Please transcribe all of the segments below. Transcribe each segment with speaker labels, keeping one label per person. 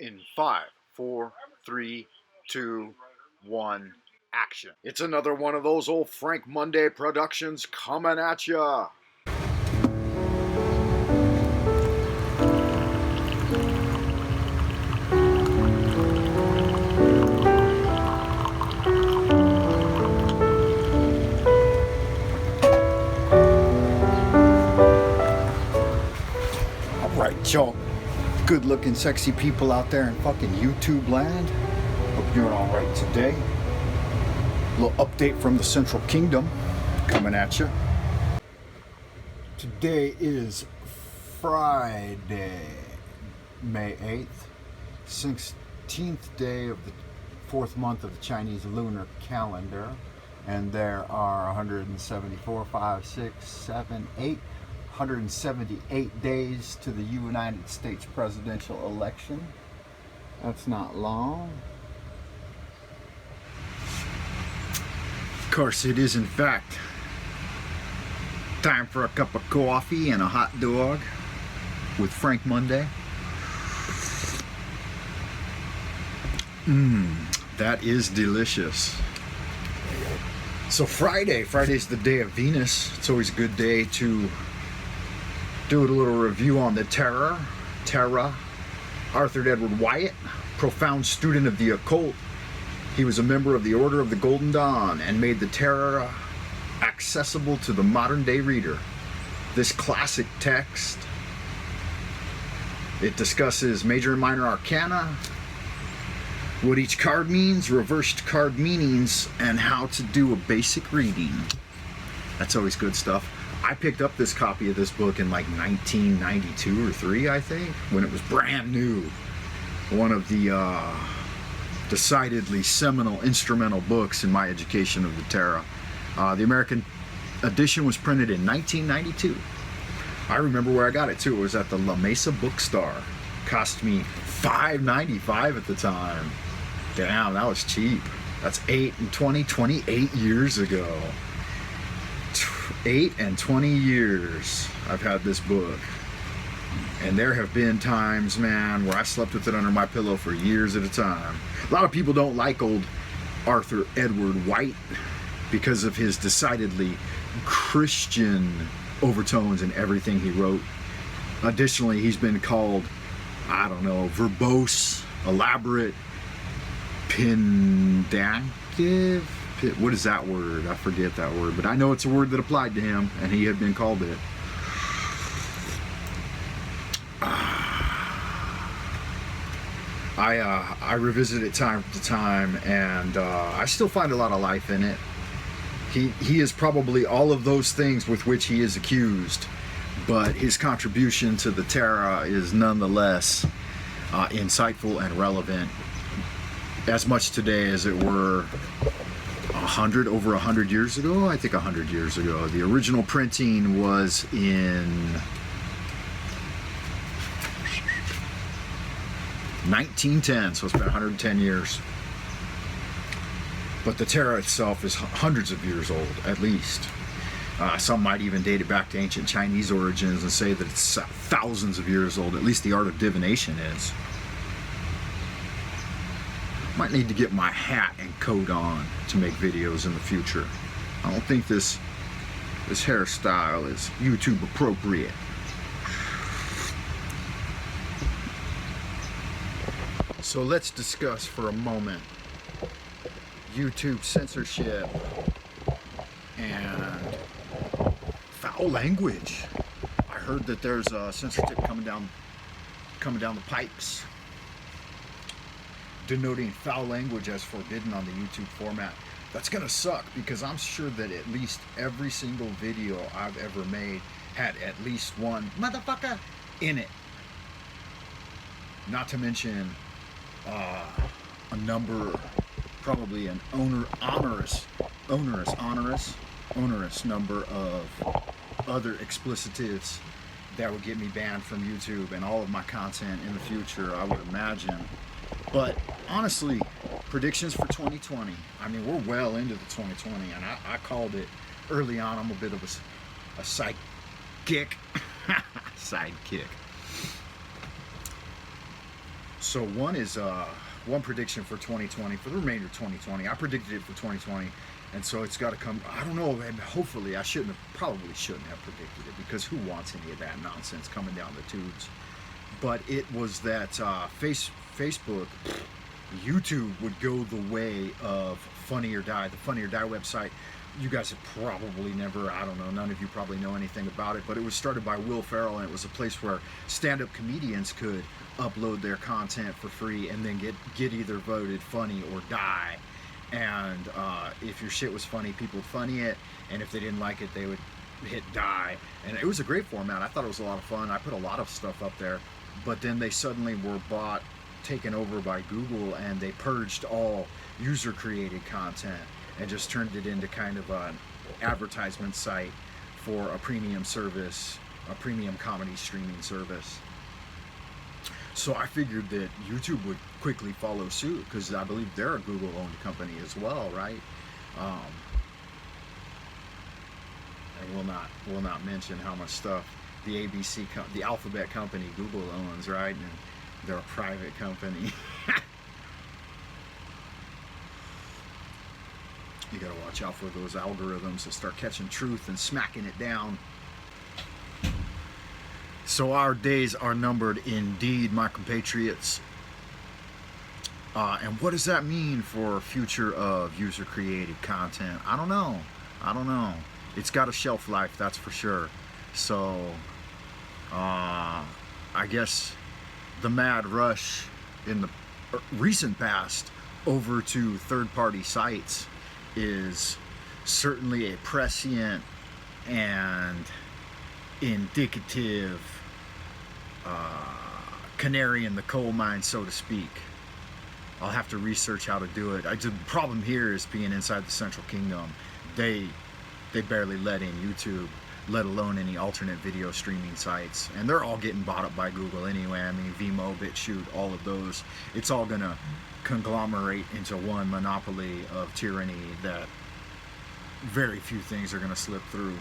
Speaker 1: In 5, 4, 3, 2, 1, action. It's another one of those old Frank Monday productions coming at ya. Alright, y'all good looking sexy people out there in fucking YouTube land. Hope you're doing alright today. A little update from the Central Kingdom coming at you. Today is Friday, May 8th, 16th day of the 4th month of the Chinese lunar calendar. And there are 178 days to the United States presidential election. That's not long. Of course, it is in fact time for a cup of coffee and a hot dog with Frank Monday. That is delicious. So Friday's the day of Venus. It's always a good day to do a little review on the Terra. Arthur Edward Wyatt, profound student of the occult. He was a member of the Order of the Golden Dawn and made the Terra accessible to the modern day reader. This classic text, it discusses major and minor arcana, what each card means, reversed card meanings, and how to do a basic reading. That's always good stuff. I picked up this copy of this book in like 1992 or 3, I think, when it was brand new. One of the decidedly seminal instrumental books in my education of the Terra. The American edition was printed in 1992. I remember where I got it too. It was at the La Mesa bookstore. Cost me $5.95 at the time. Damn, that was cheap. That's 28 years ago. 8 and 20 years I've had this book. And there have been times, man, where I slept with it under my pillow for years at a time. A lot of people don't like old Arthur Edward Wyatt because of his decidedly Christian overtones in everything he wrote. Additionally, he's been called, I don't know, verbose, elaborate, pedantic. What is that word? I forget that word, but I know it's a word that applied to him, and he had been called it. I revisit it time to time, and I still find a lot of life in it. He is probably all of those things with which he is accused, but his contribution to the Terra is nonetheless insightful and relevant, as much today as it were over 100 years ago. I think 100 years ago. The original printing was in 1910, so it's been 110 years. But the Terra itself is hundreds of years old, at least. Some might even date it back to ancient Chinese origins and say that it's thousands of years old. At least the art of divination is. Might need to get my hat and coat on to make videos in the future. I don't think this hairstyle is YouTube appropriate. So let's discuss for a moment YouTube censorship and foul language. I heard that there's a censorship coming down the pipes, denoting foul language as forbidden on the YouTube format. That's gonna suck, because I'm sure that at least every single video I've ever made had at least one motherfucker in it. Not to mention a number, probably an onerous number of other explicitives that would get me banned from YouTube and all of my content in the future, I would imagine. But honestly, predictions for 2020. I mean, we're well into the 2020, and I called it early on. I'm a bit of a sidekick. So one prediction for 2020, for the remainder of 2020. I predicted it for 2020, and so it's got to come. I don't know. And hopefully, probably shouldn't have predicted it, because who wants any of that nonsense coming down the tubes? But it was that Facebook, YouTube would go the way of Funny or Die, the Funny or Die website. You guys have probably never, I don't know, none of you probably know anything about it, but it was started by Will Ferrell, and it was a place where stand-up comedians could upload their content for free and then get either voted funny or die. And if your shit was funny, people would funny it, and if they didn't like it, they would hit die. And it was a great format. I thought it was a lot of fun. I put a lot of stuff up there, but then they suddenly were taken over by Google, and they purged all user-created content and just turned it into kind of an advertisement site for a premium service, a premium comedy streaming service. So I figured that YouTube would quickly follow suit, because I believe they're a Google-owned company as well, right? And we'll not mention how much stuff the the Alphabet company Google owns, right? And they're a private company. You gotta watch out for those algorithms that start catching truth and smacking it down. So our days are numbered indeed, my compatriots. And what does that mean for future of user-created content? I don't know. It's got a shelf life, that's for sure. So, I guess the mad rush in the recent past over to third-party sites is certainly a prescient and indicative canary in the coal mine, so to speak. I'll have to research how to do it. The problem here is being inside the Central Kingdom. They barely let in YouTube, let alone any alternate video streaming sites. And they're all getting bought up by Google anyway. I mean, Vimeo, BitChute, all of those. It's all going to conglomerate into one monopoly of tyranny that very few things are going to slip through.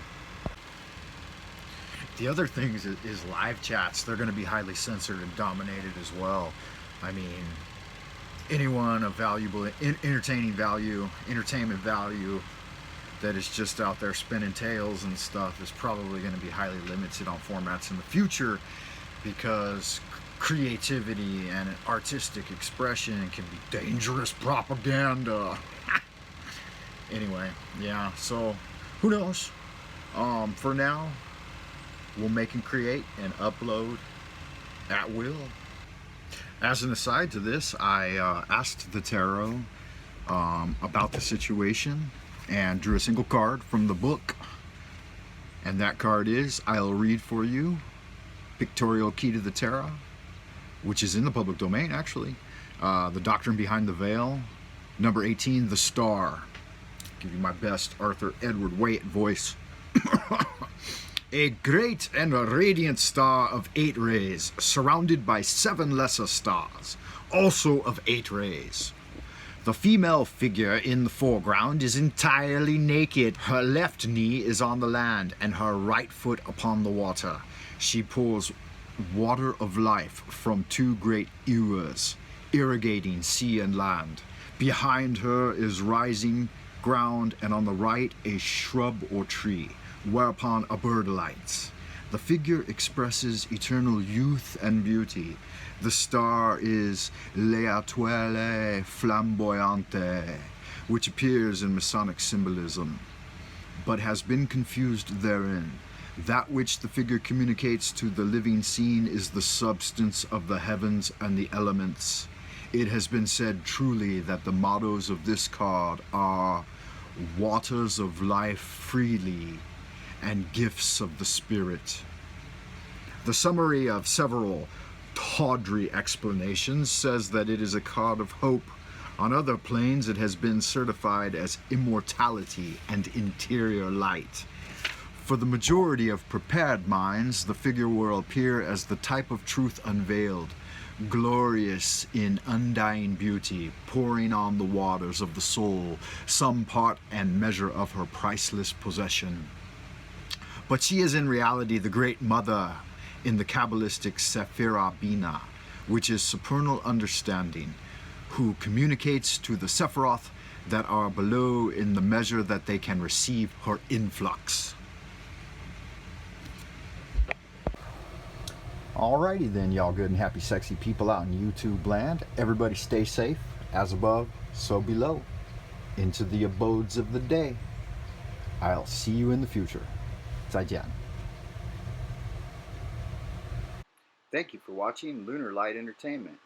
Speaker 1: The other thing is live chats. They're going to be highly censored and dominated as well. I mean, anyone of valuable entertainment value that is just out there spinning tails and stuff is probably going to be highly limited on formats in the future, because creativity and artistic expression can be dangerous propaganda. Anyway, yeah, so who knows? For now, we'll make and create and upload at will. As an aside to this, I asked the tarot about the situation and drew a single card from the book. And that card is, I'll read for you, Pictorial Key to the Tarot, which is in the public domain, actually. The Doctrine Behind the Veil, number 18, The Star. Give you my best Arthur Edward Waite voice. A great and radiant star of 8 rays, surrounded by 7 lesser stars, also of 8 rays. The female figure in the foreground is entirely naked. Her left knee is on the land and her right foot upon the water. She pours water of life from 2 great ewers, irrigating sea and land. Behind her is rising ground, and on the right a shrub or tree, whereupon a bird alights. The figure expresses eternal youth and beauty. The star is l'étoile flamboyante, which appears in Masonic symbolism, but has been confused therein. That which the figure communicates to the living scene is the substance of the heavens and the elements. It has been said truly that the mottos of this card are waters of life freely and gifts of the spirit. The summary of several tawdry explanations says that it is a card of hope. On other planes, it has been certified as immortality and interior light. For the majority of prepared minds, the figure will appear as the type of truth unveiled, glorious in undying beauty, pouring on the waters of the soul, some part and measure of her priceless possession. But she is in reality the great mother in the Kabbalistic Sephira Bina, which is supernal understanding, who communicates to the Sephiroth that are below in the measure that they can receive her influx. Alrighty then, y'all good and happy sexy people out in YouTube land. Everybody stay safe, as above, so below. Into the abodes of the day. I'll see you in the future. 再见. Thank you for watching Lunar Light Entertainment.